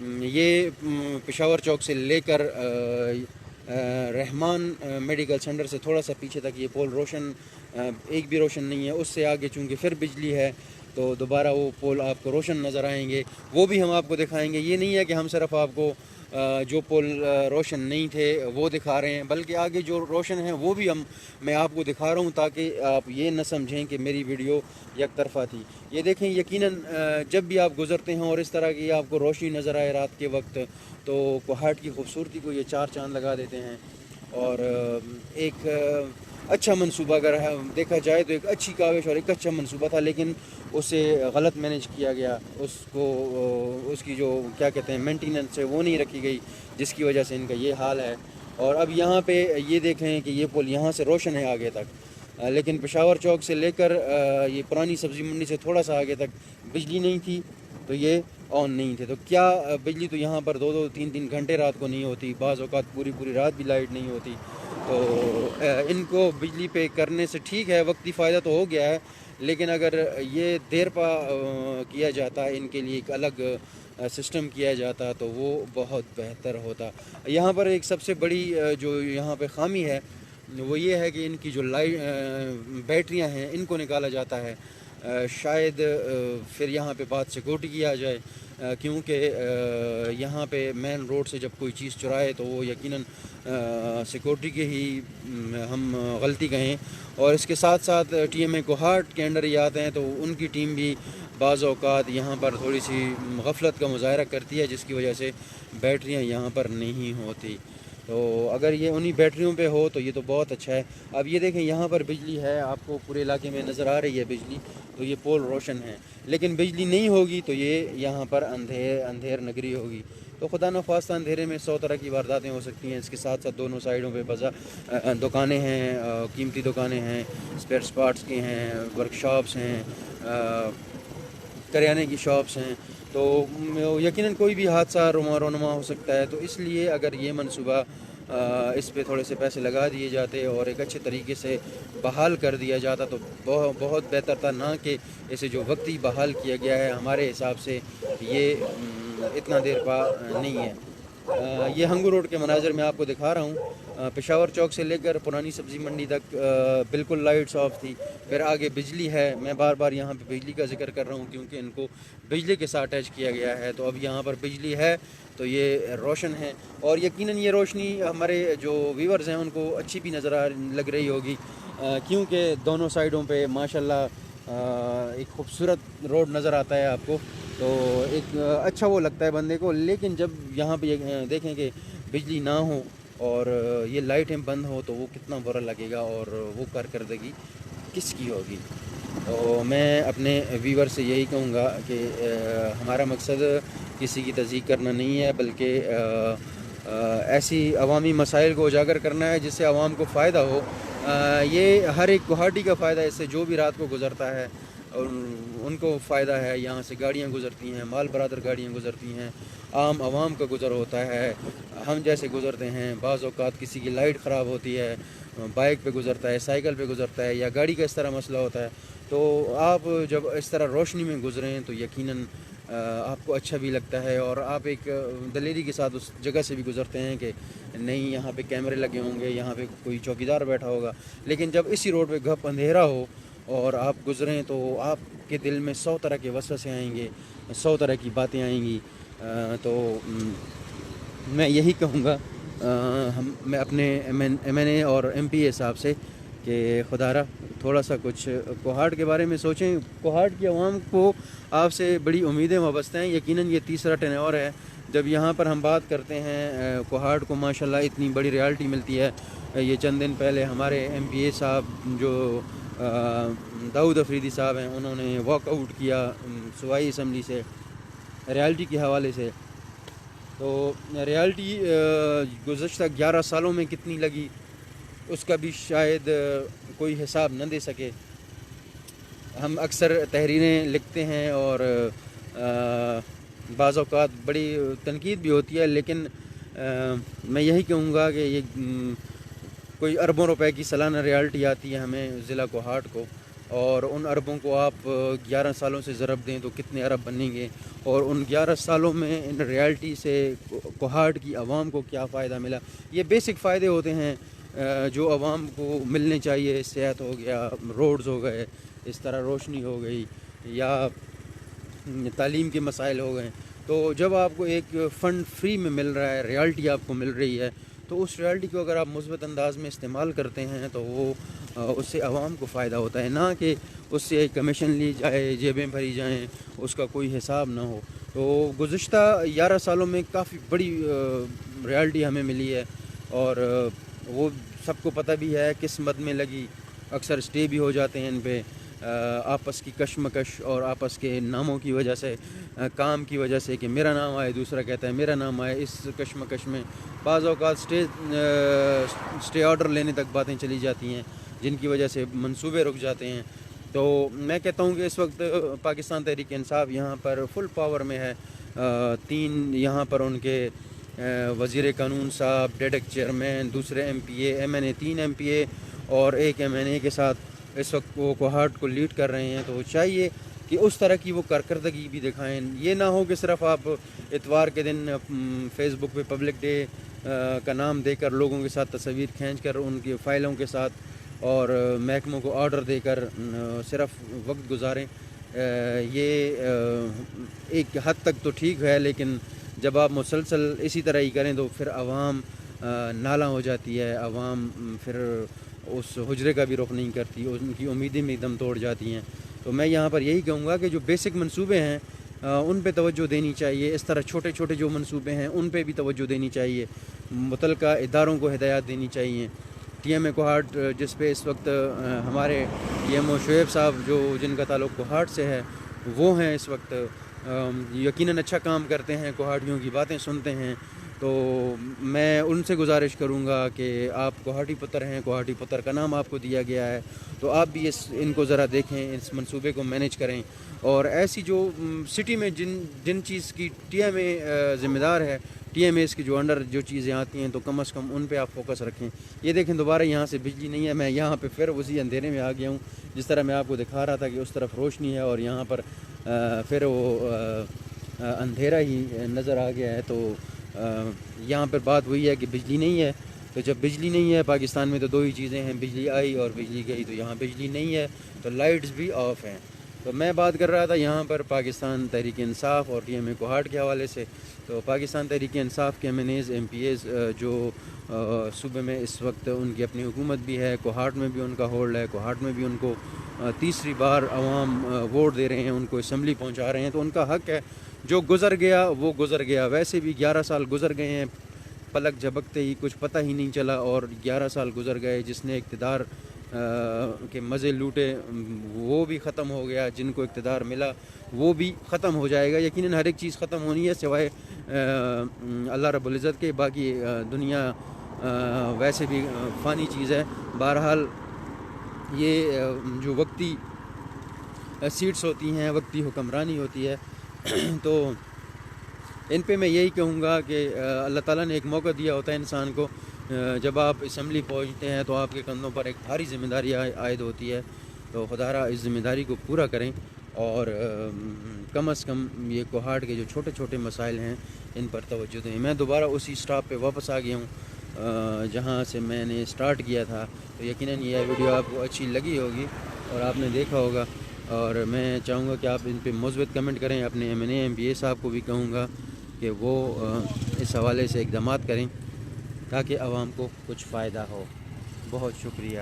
یہ پشاور چوک سے لے کر رحمان میڈیکل سینٹر سے تھوڑا سا پیچھے تک یہ پول روشن ایک بھی روشن نہیں ہے. اس سے آگے چونکہ پھر بجلی ہے تو دوبارہ وہ پول آپ کو روشن نظر آئیں گے, وہ بھی ہم آپ کو دکھائیں گے. یہ نہیں ہے کہ ہم صرف آپ کو جو پول روشن نہیں تھے وہ دکھا رہے ہیں, بلکہ آگے جو روشن ہیں وہ بھی میں آپ کو دکھا رہا ہوں تاکہ آپ یہ نہ سمجھیں کہ میری ویڈیو یک طرفہ تھی. یہ دیکھیں یقیناً جب بھی آپ گزرتے ہیں اور اس طرح کی آپ کو روشنی نظر آئے رات کے وقت تو کوہاٹ کی خوبصورتی کو یہ چار چاند لگا دیتے ہیں. اور ایک اچھا منصوبہ اگر دیکھا جائے تو ایک اچھی کاوش اور ایک اچھا منصوبہ تھا, لیکن اسے غلط مینیج کیا گیا. اس کی جو کیا کہتے ہیں مینٹیننس ہے وہ نہیں رکھی گئی, جس کی وجہ سے ان کا یہ حال ہے. اور اب یہاں پہ یہ دیکھیں کہ یہ پل یہاں سے روشن ہے آگے تک, لیکن پشاور چوک سے لے کر یہ پرانی سبزی منڈی سے تھوڑا سا آگے تک بجلی نہیں تھی تو یہ آن نہیں تھے. تو کیا بجلی تو یہاں پر 2-2 3-3 گھنٹے رات کو نہیں ہوتی, بعض اوقات پوری رات بھی لائٹ نہیں ہوتی. تو ان کو بجلی پہ کرنے سے ٹھیک ہے, وقتی فائدہ تو ہو گیا ہے, لیکن اگر یہ دیر پا کیا جاتا ہے, ان کے لیے ایک الگ سسٹم کیا جاتا تو وہ بہت بہتر ہوتا. یہاں پر ایک سب سے بڑی جو یہاں پہ خامی ہے وہ یہ ہے کہ ان کی جو بیٹریاں ہیں ان کو نکالا جاتا ہے. شاید پھر یہاں پہ بات سیکورٹی کی آ جائے, کیونکہ یہاں پہ مین روڈ سے جب کوئی چیز چرائے تو وہ یقیناً سیکورٹی کے ہی ہم غلطی کہیں. اور اس کے ساتھ ساتھ ٹی ایم اے کوہاٹ کے انڈر ہی آتے ہیں تو ان کی ٹیم بھی بعض اوقات یہاں پر تھوڑی سی غفلت کا مظاہرہ کرتی ہے, جس کی وجہ سے بیٹریاں یہاں پر نہیں ہوتی. تو اگر یہ انہی بیٹریوں پہ ہو تو یہ تو بہت اچھا ہے. اب یہ دیکھیں یہاں پر بجلی ہے, آپ کو پورے علاقے میں نظر آ رہی ہے بجلی, تو یہ پول روشن ہے. لیکن بجلی نہیں ہوگی تو یہ یہاں پر اندھیر نگری ہوگی. تو خدا نخواستہ اندھیرے میں 100 طرح کی وارداتیں ہو سکتی ہیں. اس کے ساتھ ساتھ دونوں سائڈوں پہ دکانیں ہیں, قیمتی دکانیں ہیں, اسپیئر پارٹس کی ہیں, ورک شاپس ہیں, کریانے کی شاپس ہیں. تو یقیناً کوئی بھی حادثہ رونما ہو سکتا ہے. تو اس لیے اگر یہ منصوبہ اس پہ تھوڑے سے پیسے لگا دیے جاتے اور ایک اچھے طریقے سے بحال کر دیا جاتا تو بہت بہتر تھا, نہ کہ اسے جو وقتی بحال کیا گیا ہے ہمارے حساب سے یہ اتنا دیر پا نہیں ہے. یہ ہنگو روڈ کے مناظر میں آپ کو دکھا رہا ہوں. پشاور چوک سے لے کر پرانی سبزی منڈی تک بالکل لائٹس آف تھی. پھر آگے بجلی ہے. میں بار بار یہاں پہ بجلی کا ذکر کر رہا ہوں کیونکہ ان کو بجلی کے ساتھ اٹیچ کیا گیا ہے. تو اب یہاں پر بجلی ہے تو یہ روشن ہے, اور یقیناً یہ روشنی ہمارے جو ویورز ہیں ان کو اچھی بھی لگ رہی ہوگی, کیونکہ دونوں سائڈوں پہ ماشاءاللہ ایک خوبصورت روڈ نظر آتا ہے آپ کو. تو ایک اچھا وہ لگتا ہے بندے کو. لیکن جب یہاں پہ دیکھیں کہ بجلی نہ ہو اور یہ لائٹیں بند ہو تو وہ کتنا برا لگے گا, اور وہ کارکردگی کس کی ہوگی. تو میں اپنے ویور سے یہی کہوں گا کہ ہمارا مقصد کسی کی تضحیک کرنا نہیں ہے, بلکہ ایسی عوامی مسائل کو اجاگر کرنا ہے جس سے عوام کو فائدہ ہو. یہ ہر ایک کوہاٹی کا فائدہ ہے, اس سے جو بھی رات کو گزرتا ہے اور ان کو فائدہ ہے. یہاں سے گاڑیاں گزرتی ہیں, مال برادر گاڑیاں گزرتی ہیں, عام عوام کا گزر ہوتا ہے, ہم جیسے گزرتے ہیں. بعض اوقات کسی کی لائٹ خراب ہوتی ہے, بائک پہ گزرتا ہے, سائیکل پہ گزرتا ہے, یا گاڑی کا اس طرح مسئلہ ہوتا ہے. تو آپ جب اس طرح روشنی میں گزریں تو یقیناً آپ کو اچھا بھی لگتا ہے, اور آپ ایک دلیری کے ساتھ اس جگہ سے بھی گزرتے ہیں کہ نہیں یہاں پہ کیمرے لگے ہوں گے, یہاں پہ کوئی چوکیدار بیٹھا ہوگا. لیکن جب اسی روڈ پہ گھپ اندھیرا ہو اور آپ گزریں تو آپ کے دل میں 100 طرح کے وسوسے آئیں گے, 100 طرح کی باتیں آئیں گی. تو میں یہی کہوں گا میں اپنے ایم این اے اور ایم پی اے صاحب سے کہ خدا را تھوڑا سا کچھ کوہاٹ کے بارے میں سوچیں. کوہاٹ کی عوام کو آپ سے بڑی امیدیں وابستہ ہیں. یقیناً یہ تیسرا ٹینور ہے جب یہاں پر ہم بات کرتے ہیں. کوہاٹ کو ماشاءاللہ اتنی بڑی ریالٹی ملتی ہے. یہ چند دن پہلے ہمارے ایم پی اے صاحب جو داؤد افریدی صاحب ہیں, انہوں نے واک آؤٹ کیا صوبائی اسمبلی سے ریالٹی کے حوالے سے. تو ریالٹی گزشتہ 11 سالوں میں کتنی لگی اس کا بھی شاید کوئی حساب نہ دے سکے. ہم اکثر تحریریں لکھتے ہیں اور بعض اوقات بڑی تنقید بھی ہوتی ہے, لیکن میں یہی کہوں گا کہ یہ کوئی اربوں روپے کی سالانہ ریالٹی آتی ہے ہمیں ضلع کوہاٹ کو, اور ان اربوں کو آپ 11 سالوں سے ضرب دیں تو کتنے ارب بنیں گے، اور ان 11 سالوں میں ان ریالٹی سے کوہاٹ کی عوام کو کیا فائدہ ملا۔ یہ بیسک فائدے ہوتے ہیں جو عوام کو ملنے چاہیے، صحت ہو گیا، روڈز ہو گئے، اس طرح روشنی ہو گئی، یا تعلیم کے مسائل ہو گئے۔ تو جب آپ کو ایک فنڈ فری میں مل رہا ہے، ریالٹی آپ کو مل رہی ہے، تو اس ریالٹی کو اگر آپ مثبت انداز میں استعمال کرتے ہیں تو وہ اس سے عوام کو فائدہ ہوتا ہے، نہ کہ اس سے کمیشن لی جائے، جیبیں بھری جائیں، اس کا کوئی حساب نہ ہو۔ تو گزشتہ 11 سالوں میں کافی بڑی ریالٹی ہمیں ملی ہے، اور وہ سب کو پتہ بھی ہے، کس مد میں لگی، اکثر اسٹے بھی ہو جاتے ہیں ان پہ، آپس کی کشمکش اور آپس کے ناموں کی وجہ سے، کام کی وجہ سے، کہ میرا نام آئے دوسرا کہتا ہے میرا نام آئے، اس کشمکش میں بعض اوقات اسٹے آرڈر لینے تک باتیں چلی جاتی ہیں، جن کی وجہ سے منصوبے رک جاتے ہیں۔ تو میں کہتا ہوں کہ اس وقت پاکستان تحریک انصاف یہاں پر فل پاور میں ہے۔ 3 یہاں پر ان کے وزیر قانون صاحب، ڈیڈک چیئرمین، دوسرے ایم پی اے، ایم این اے، 3 ایم پی اے اور 1 ایم این اے کے ساتھ اس وقت وہ کوہاٹ کو لیڈ کر رہے ہیں۔ تو چاہیے کہ اس طرح کی وہ کارکردگی بھی دکھائیں، یہ نہ ہو کہ صرف آپ اتوار کے دن فیس بک پہ پبلک ڈے کا نام دے کر لوگوں کے ساتھ تصاویر کھینچ کر ان کی فائلوں کے ساتھ اور محکموں کو آرڈر دے کر صرف وقت گزاریں۔ یہ ایک حد تک تو ٹھیک ہے، لیکن جب آپ مسلسل اسی طرح ہی کریں تو پھر عوام نالاں ہو جاتی ہے، عوام پھر اس حجرے کا بھی رخ نہیں کرتی، ان کی امیدیں بھی دم توڑ جاتی ہیں۔ تو میں یہاں پر یہی کہوں گا کہ جو بیسک منصوبے ہیں ان پہ توجہ دینی چاہیے، اس طرح چھوٹے چھوٹے جو منصوبے ہیں ان پہ بھی توجہ دینی چاہیے، متعلقہ اداروں کو ہدایات دینی چاہیے۔ ٹی ایم اے کوہاٹ جس پہ اس وقت ہمارے ٹی ایم او شعیب صاحب جن کا تعلق کوہاٹ سے ہے، وہ ہیں اس وقت، یقیناً اچھا کام کرتے ہیں، کوہاٹیوں کی باتیں سنتے ہیں۔ تو میں ان سے گزارش کروں گا کہ آپ کوہاٹی پتر ہیں، کوہاٹی پتر کا نام آپ کو دیا گیا ہے، تو آپ بھی ان کو ذرا دیکھیں، اس منصوبے کو مینیج کریں، اور ایسی جو سٹی میں جن چیز کی ٹی ایم اے ذمہ دار ہے، ٹی ایم ایس کی جو انڈر جو چیزیں آتی ہیں، تو کم از کم ان پہ آپ فوکس رکھیں۔ یہ دیکھیں دوبارہ یہاں سے بجلی نہیں ہے، میں یہاں پہ پھر اسی اندھیرے میں آ گیا ہوں، جس طرح میں آپ کو دکھا رہا تھا کہ اس طرف روشنی ہے اور یہاں پر پھر وہ اندھیرا ہی نظر آ گیا ہے۔ تو یہاں پر بات وہی ہے کہ بجلی نہیں ہے، تو جب بجلی نہیں ہے پاکستان میں تو 2 ہی چیزیں ہیں، بجلی آئی اور بجلی گئی، تو یہاں بجلی نہیں ہے تو لائٹس بھی آف ہیں۔ تو میں بات کر رہا تھا یہاں پر پاکستان تحریک انصاف اور ٹی ایم اے کوہاٹ کے حوالے سے۔ تو پاکستان تحریک انصاف کے M N As, M P As جو صوبے میں اس وقت ان کی اپنی حکومت بھی ہے، کوہاٹ میں بھی ان کا ہولڈ ہے، کوہاٹ میں بھی ان کو تیسری بار عوام ووٹ دے رہے ہیں، ان کو اسمبلی پہنچا رہے ہیں، تو ان کا حق ہے۔ جو گزر گیا وہ گزر گیا، ویسے بھی 11 سال گزر گئے ہیں، پلک جھپکتے ہی کچھ پتہ ہی نہیں چلا، اور 11 سال گزر گئے۔ جس نے اقتدار کے مزے لوٹے وہ بھی ختم ہو گیا، جن کو اقتدار ملا وہ بھی ختم ہو جائے گا۔ یقیناً ہر ایک چیز ختم ہونی ہے سوائے اللہ رب العزت کے، باقی دنیا ویسے بھی فانی چیز ہے۔ بہرحال یہ جو وقتی سیٹس ہوتی ہیں، وقتی حکمرانی ہوتی ہے، تو ان پہ میں یہی کہوں گا کہ اللہ تعالیٰ نے ایک موقع دیا ہوتا ہے انسان کو، جب آپ اسمبلی پہنچتے ہیں تو آپ کے کندھوں پر ایک بھاری ذمہ داری عائد ہوتی ہے، تو خدارہ اس ذمہ داری کو پورا کریں، اور کم از کم یہ کوہاٹ کے جو چھوٹے چھوٹے مسائل ہیں ان پر توجہ دیں۔ میں دوبارہ اسی سٹاپ پہ واپس آ گیا ہوں جہاں سے میں نے سٹارٹ کیا تھا، تو یقیناً یہ ویڈیو آپ کو اچھی لگی ہوگی اور آپ نے دیکھا ہوگا، اور میں چاہوں گا کہ آپ ان پہ مثبت کمنٹ کریں۔ اپنے ایم این اے، ایم پی اے صاحب کو بھی کہوں گا کہ وہ اس حوالے سے اقدامات کریں تاکہ عوام کو کچھ فائدہ ہو۔ بہت شکریہ۔